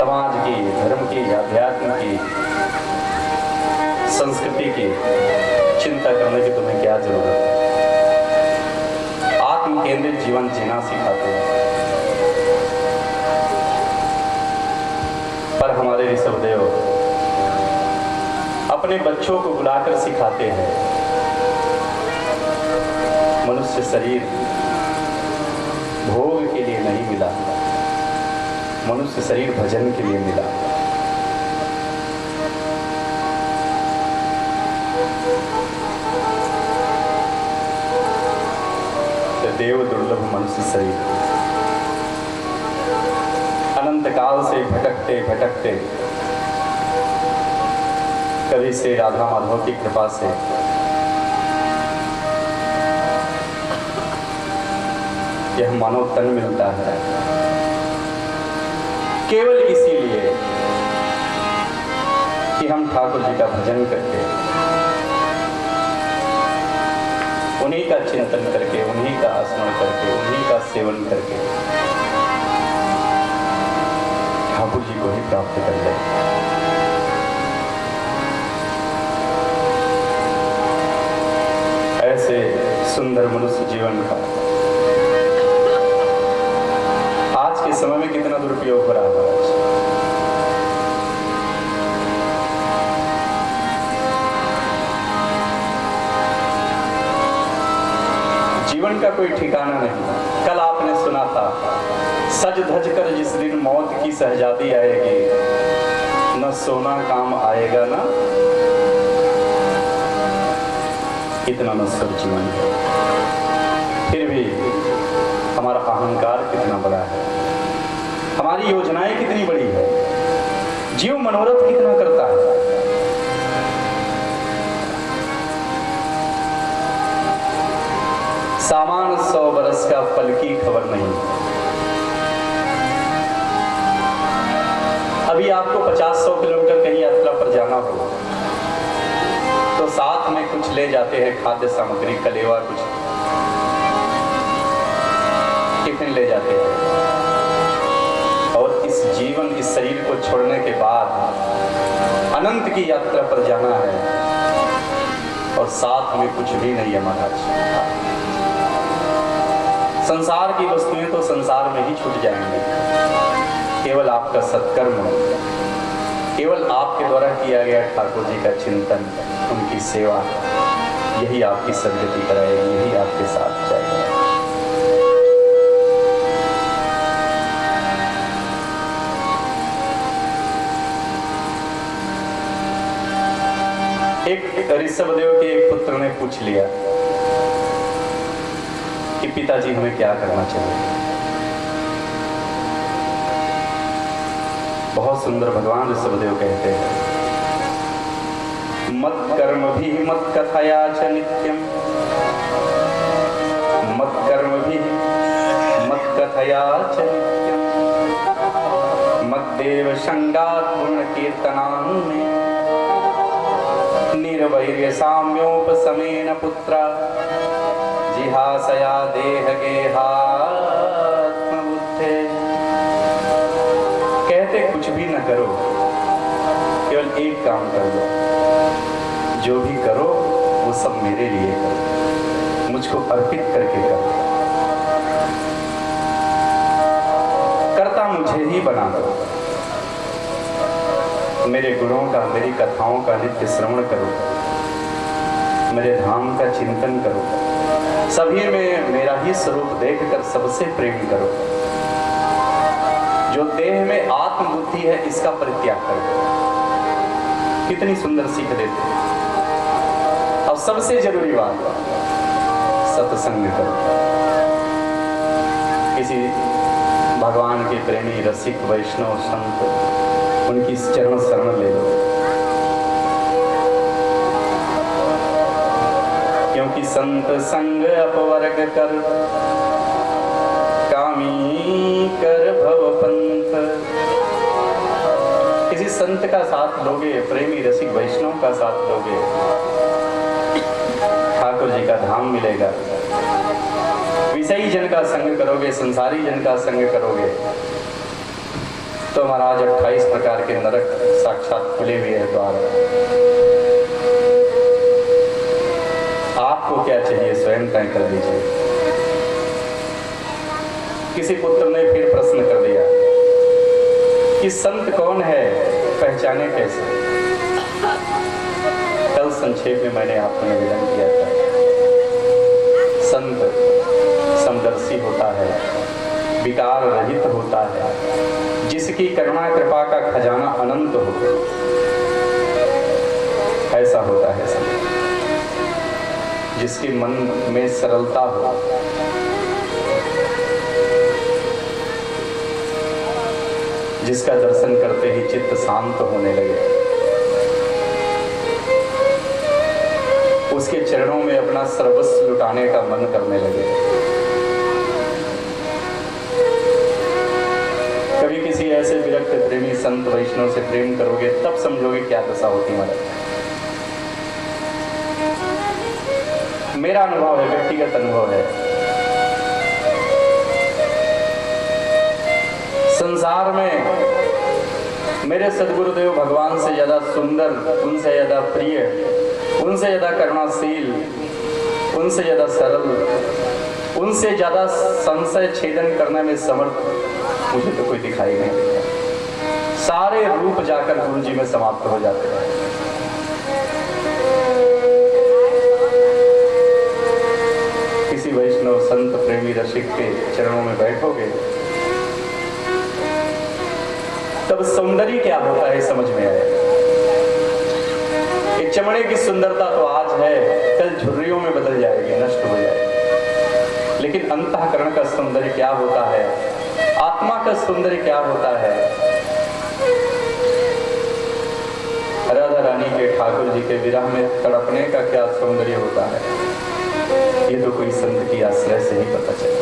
समाज की, धर्म की, अध्यात्म की, संस्कृति की चिंता करने की तुम्हें क्या जरूरत है। आत्म केंद्रित जीवन जीना सिखाते हैं। पर हमारे ऋषभदेव अपने बच्चों को बुलाकर सिखाते हैं, मनुष्य शरीर भोग के लिए नहीं मिला, मनुष्य शरीर भजन के लिए मिला। तो देव दुर्लभ मनुष्य शरीर अनंत काल से भटकते भटकते कभी से राधा माधव की कृपा से यह मानव तन मिलता है, केवल इसीलिए कि हम ठाकुर जी का भजन करके, उन्हीं का चिंतन करके, उन्हीं का स्मरण करके, उन्हीं का सेवन करके ठाकुर जी को ही प्राप्त कर ले। ऐसे सुंदर मनुष्य जीवन का आज के समय में कितना दुरुपयोग हो रहा है। जीवन का कोई ठिकाना नहीं। कल आपने सुना था, सज धज कर जिस दिन मौत की शहजादी आएगी, न सोना काम आएगा ना, इतना नश्वर जीवन है। फिर भी हमारा अहंकार कितना बड़ा है, हमारी योजनाएं कितनी बड़ी है, जीव मनोरथ कितना करता है। सामान 100 बरस का, फल की खबर नहीं। अभी आपको 50-100 किलोमीटर कहीं यात्रा पर जाना हो तो साथ में कुछ ले जाते हैं, खाद्य सामग्री, कलेवा, कुछ टिफिन ले जाते हैं। और इस जीवन, इस शरीर को छोड़ने के बाद अनंत की यात्रा पर जाना है और साथ में कुछ भी नहीं है महाराज। संसार की वस्तुएं तो संसार में ही छूट जाएंगी। केवल आपका सत्कर्म, केवल आपके द्वारा किया गया ठाकुर जी का चिंतन, उनकी सेवा, यही आपकी सदगति कराएगी, यही आपके साथ जाएगा। एक ऋषभदेव के एक पुत्र ने पूछ लिया कि पिताजी हमें क्या करना चाहिए। बहुत सुंदर भगवान ऋषभदेव कहते हैं, मत कर्म भी मत कथया च नित्यम, मत कर्म भी मत कथया च नित्यम, मत देव संगात गुण कीर्तनान में, निर्वैर्य साम्योपसमेन पुत्रा, जिहासया देह गेहात्म बुद्धे। कहते कुछ भी न करो, केवल एक काम कर लो, जो भी करो वो सब मेरे लिए करो, मुझको अर्पित करके करो, कर्ता मुझे ही बना दो। मेरे गुणों का, मेरी कथाओं का नित्य श्रवण करो, मेरे धाम का चिंतन करो, सभी में मेरा ही स्वरूप देखकर सबसे प्रेम करो। जो देह में आत्म बुद्धि है इसका परित्याग करो। कितनी सुंदर सीख देते हैं। अब सबसे जरूरी बात, सत्संग करो। किसी भगवान के प्रेमी रसिक वैष्णव संत, उनकी चरण शरण ले लो, क्योंकि संत संग अपवर्ग कर, कामी कर भव पंथ। किसी संत का साथ लोगे, प्रेमी रसिक वैष्णव का साथ लोगे, ठाकुर जी का धाम मिलेगा। विषयी जन का संग करोगे, संसारी जन का संग करोगे तो महाराज 28 प्रकार के नरक साक्षात खुले हुए हैं द्वार। आपको क्या चाहिए स्वयं तय कर दीजिए। किसी पुत्र ने फिर प्रश्न कर दिया कि संत कौन है, पहचाने कैसे? कल संक्षेप में मैंने आपको निवेदन किया था, संत समदर्शी होता है, विकार रहित होता है, जिसकी करुणा कृपा का खजाना अनंत हो, ऐसा होता है संत। जिसके मन में सरलता हो, जिसका दर्शन करते ही चित्त शांत होने लगे, उसके चरणों में अपना सर्वस्व लुटाने का मन करने लगे। कभी किसी ऐसे विरक्त प्रेमी संत वैष्णव से प्रेम करोगे तब समझोगे क्या दशा होती महाराज। मेरा अनुभव है, व्यक्तिगत अनुभव है। संसार में मेरे सदगुरुदेव भगवान से ज्यादा सुंदर, उनसे ज्यादा प्रिय, उनसे ज्यादा करुणाशील, उनसे ज्यादा सरल, उनसे ज्यादा संशय छेदन करने में समर्थ मुझे तो कोई दिखाई नहीं देता। सारे रूप जाकर गुरु जी में समाप्त हो जाते हैं। किसी वैष्णव संत प्रेमी रसिक के चरणों में बैठोगे तब सौंदर्य क्या होता है समझ में आए। एक चमड़े की सुंदरता तो आज है, कल झुर्रियों में बदल जाएगी, नष्ट हो जाएगी। लेकिन अंतःकरण का सौंदर्य क्या होता है, आत्मा का सौंदर्य क्या होता है। राधा रानी के, ठाकुर जी के विरह में तड़पने का क्या सौंदर्य होता है, ये तो कोई संत की आश्रय से ही पता चला।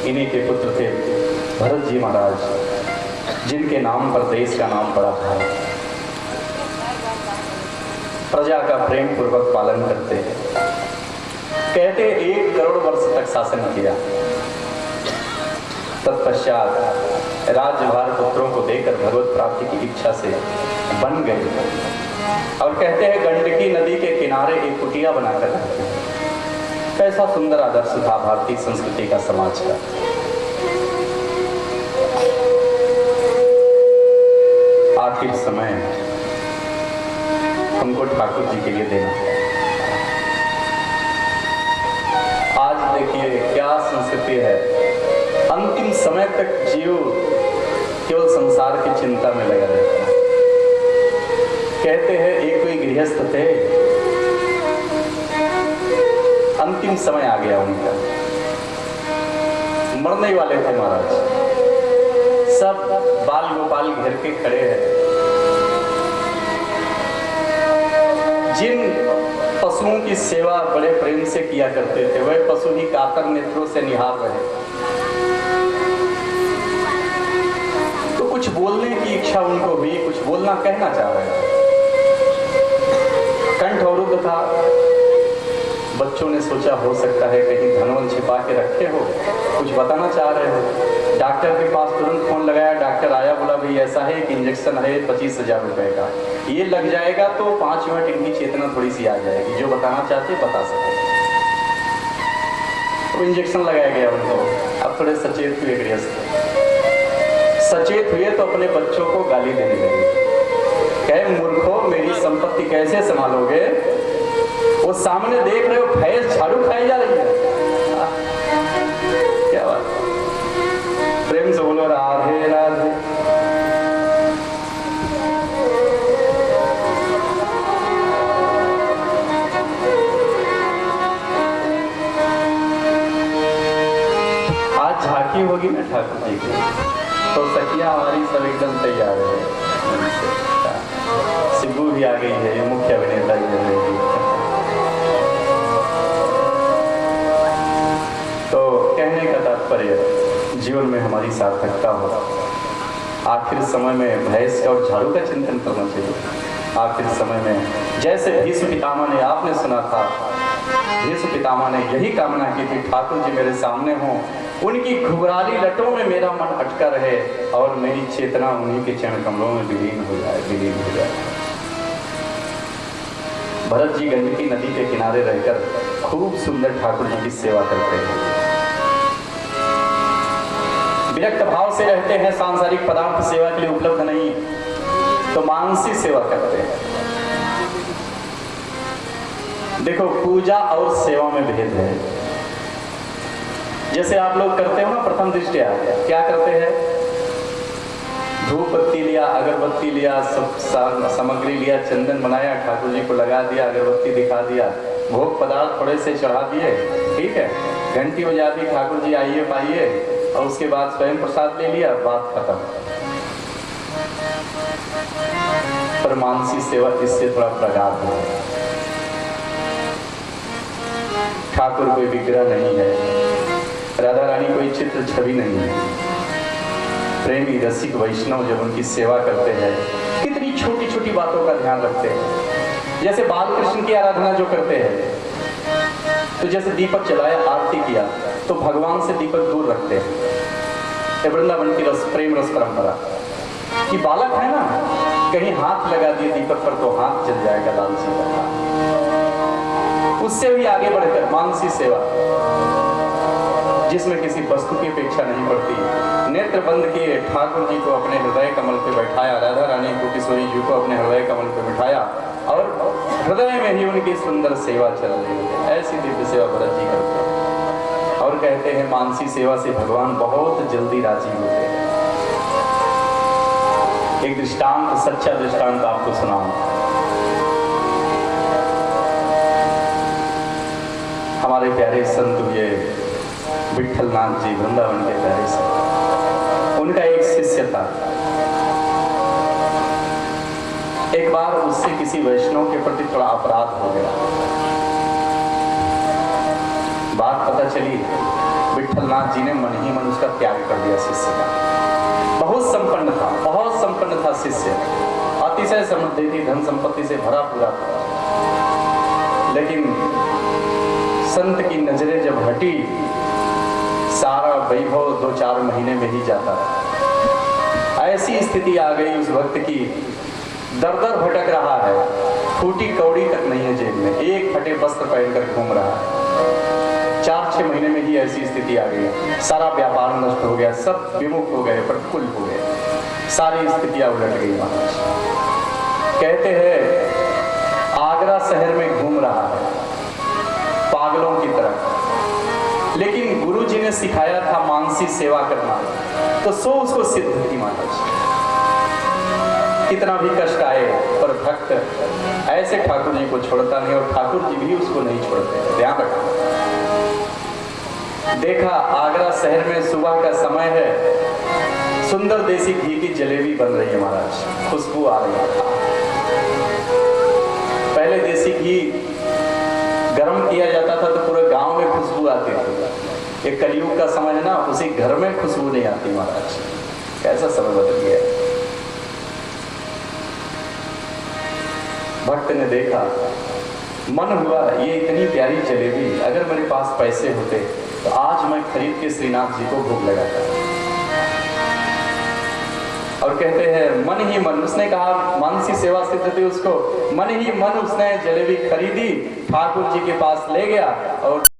इन्हीं के पुत्र थे भरत जी महाराज, जिनके नाम पर देश का नाम पड़ा भारत। प्रजा का प्रेम पूर्वक पालन करते हैं। कहते 1 करोड़ वर्ष तक शासन किया, तत्पश्चात राज्यभार पुत्रों को देकर भगवत प्राप्ति की इच्छा से बन गए। और कहते हैं गंडकी नदी के किनारे एक कुटिया बनाकर रहते हैं। कैसा सुंदर आदर्श था भारतीय संस्कृति का, समाज का। आखिर समय हमको ठाकुर जी के लिए देना है। आज देखिए क्या संस्कृति है, अंतिम समय तक जीव केवल संसार की चिंता में लगा रहता है। कहते हैं एक कोई गृहस्थ थे, अंतिम समय आ गया उनका, मरने वाले थे महाराज। सब बाल गोपाल घेर के खड़े हैं। जिन पशुओं की सेवा बड़े प्रेम से किया करते थे, वह पशु ही कातर नेत्रों से निहार रहे। तो कुछ बोलने की इच्छा उनको हुई, कुछ बोलना, कहना चाह रहे थे। कंठ अवरुद्ध था। बच्चों ने सोचा हो सकता है कहीं धनवन छिपा के रखे हो, कुछ बताना चाह रहे हो। डॉक्टर के पास तुरंत फोन लगाया, डॉक्टर आया, बोला भाई ऐसा है कि इंजेक्शन है 25,000 रुपए का, ये लग जाएगा तो 5 मिनट इनकी चेतना थोड़ी सी आ जाएगी, जो बताना चाहते बता सके। तो इंजेक्शन लगाया गया उनको। अब थोड़े सचेत हुए गृहस्थ, सचेत हुए तो अपने बच्चों को गाली देने लगे। कहे मूर्खो, मेरी संपत्ति कैसे संभालोगे? वो सामने देख रहे हो भैंस झाड़ू खाई जा रही है। क्या बात, प्रेम से बोलो राधे राधे। आज झांकी होगी ना ठाकुर जी की, तो सखिया हमारी सब एकदम तैयार है। सिब्बू भी आ गई है, ये मुख्य अभिनेता ही है। तो कहने का तात्पर्य, जीवन में हमारी सार्थकता हो। आखिर समय में भैंस और झाड़ू का चिंतन करना चाहिए। आखिर समय में जैसे भीष्म पितामह ने, आपने सुना था भीष्म पितामह ने यही कामना की थी, ठाकुर जी मेरे सामने हों, उनकी घुघराली लटों में मेरा मन अटका रहे और मेरी चेतना उन्हीं के चरण कमलों में विलीन हो जाए। भरत जी गंडकी नदी के किनारे रहकर खूब सुंदर ठाकुर जी की सेवा करते हैं। विरक्त भाव से रहते हैं, सांसारिक पदार्थ सेवा के लिए उपलब्ध नहीं, तो मानसिक सेवा करते हैं। देखो, पूजा और सेवा में भेद है। जैसे आप लोग करते हो ना, प्रथम दृष्टया क्या करते हैं, धूप बत्ती लिया, अगरबत्ती लिया, सब सामग्री लिया, चंदन बनाया, ठाकुर जी को लगा दिया, अगरबत्ती दिखा दिया, भोग पदार्थ थोड़े से चढ़ा दिए, ठीक है, घंटी बजा दी, ठाकुर जी आइए पाइए, और उसके बाद स्वयं प्रसाद ले लिया, बात खत्म। पर मानसी सेवा इससे थोड़ा प्रगाढ़ है। ठाकुर कोई विग्रह नहीं है, राधा रानी कोई चित्र छवि नहीं है। प्रेमी रसिक वैष्णव जब उनकी सेवा करते हैं, कितनी छोटी छोटी बातों का ध्यान रखते हैं। जैसे बाल कृष्ण की आराधना जो करते हैं, तो जैसे दीपक जलाया, आरती किया, तो भगवान से दीपक दूर रखते हैं। वृंदावन की प्रेम रस परंपरा कि बालक है ना, कहीं हाथ लगा दिए दीपक पर तो हाथ जल जाएगा लालची का। उससे भी आगे बढ़कर मानसी सेवा, जिसमें किसी वस्तु की अपेक्षा नहीं पड़ती। नेत्र बंद किए, ठाकुर जी को अपने हृदय कमल पे बैठाया, राधा रानी को, किशोरी जी को अपने हृदय कमल पे बैठाया, और हृदय में ही उनकी सुंदर सेवा चल रही है। ऐसी दिव्य सेवा भरत जी करते हैं। और कहते हैं मानसी सेवा से भगवान बहुत जल्दी राजी होते हैं। एक दृष्टांत, सच्चा दृष्टांत आपको सुनाऊं। हमारे प्यारे संत हुए विठल नाथ जी, वृंदावन के प्यारे संत, उनका एक शिष्य था। एक बार उससे किसी वैष्णव के प्रति थोड़ा अपराध हो गया। बात पता चली, विठल नाथ जी ने मन ही मन उसका त्याग कर दिया शिष्य का। बहुत संपन्न था शिष्य, अतिशय समृद्धि थी, धन संपत्ति से भरा पूरा था। लेकिन संत की नजरें जब हटी, सारा वैभव 2-4 महीने में ही जाता। ऐसी स्थिति आ गई उस वक्त की, दर दर भटक रहा है, फूटी कौड़ी तक नहीं है जेब में, एक फटे वस्त्र पहनकर घूम रहा है। 4-6 महीने में ही ऐसी स्थिति आ गई। सारा व्यापार नष्ट हो गया, सब विमुख हो गए, प्रतिकूल हो गए, सारी स्थितियां उलट गई। महाराज कहते हैं आगरा शहर में घूम रहा है पागलों की तरह, लेकिन गुरु जी ने सिखाया था मानसी सेवा करना, तो सो उसको सिद्ध थी। महाराज कितना भी कष्ट आए, पर भक्त ऐसे ठाकुर जी को छोड़ता नहीं, और ठाकुर जी भी उसको नहीं छोड़ते। ध्यान रखना। देखा आगरा शहर में सुबह का समय है, सुंदर देसी घी की जलेबी बन रही है महाराज, खुशबू आ रही है। पहले देसी घी गर्म किया जाता था तो पूरे गांव में खुशबू आती थी। एक कलयुग का समय है ना, उसी घर में खुशबू नहीं आती। महाराज कैसा समय बदल गया। भक्त ने देखा, मन हुआ ये इतनी प्यारी जलेबी, अगर मेरे पास पैसे होते तो आज मैं खरीद के श्रीनाथ जी को भोग लगाता। और कहते हैं मन ही मन, उसने कहा मानसी सेवा सिद्ध थी उसको, मन ही मन उसने जलेबी खरीदी, ठाकुर जी के पास ले गया और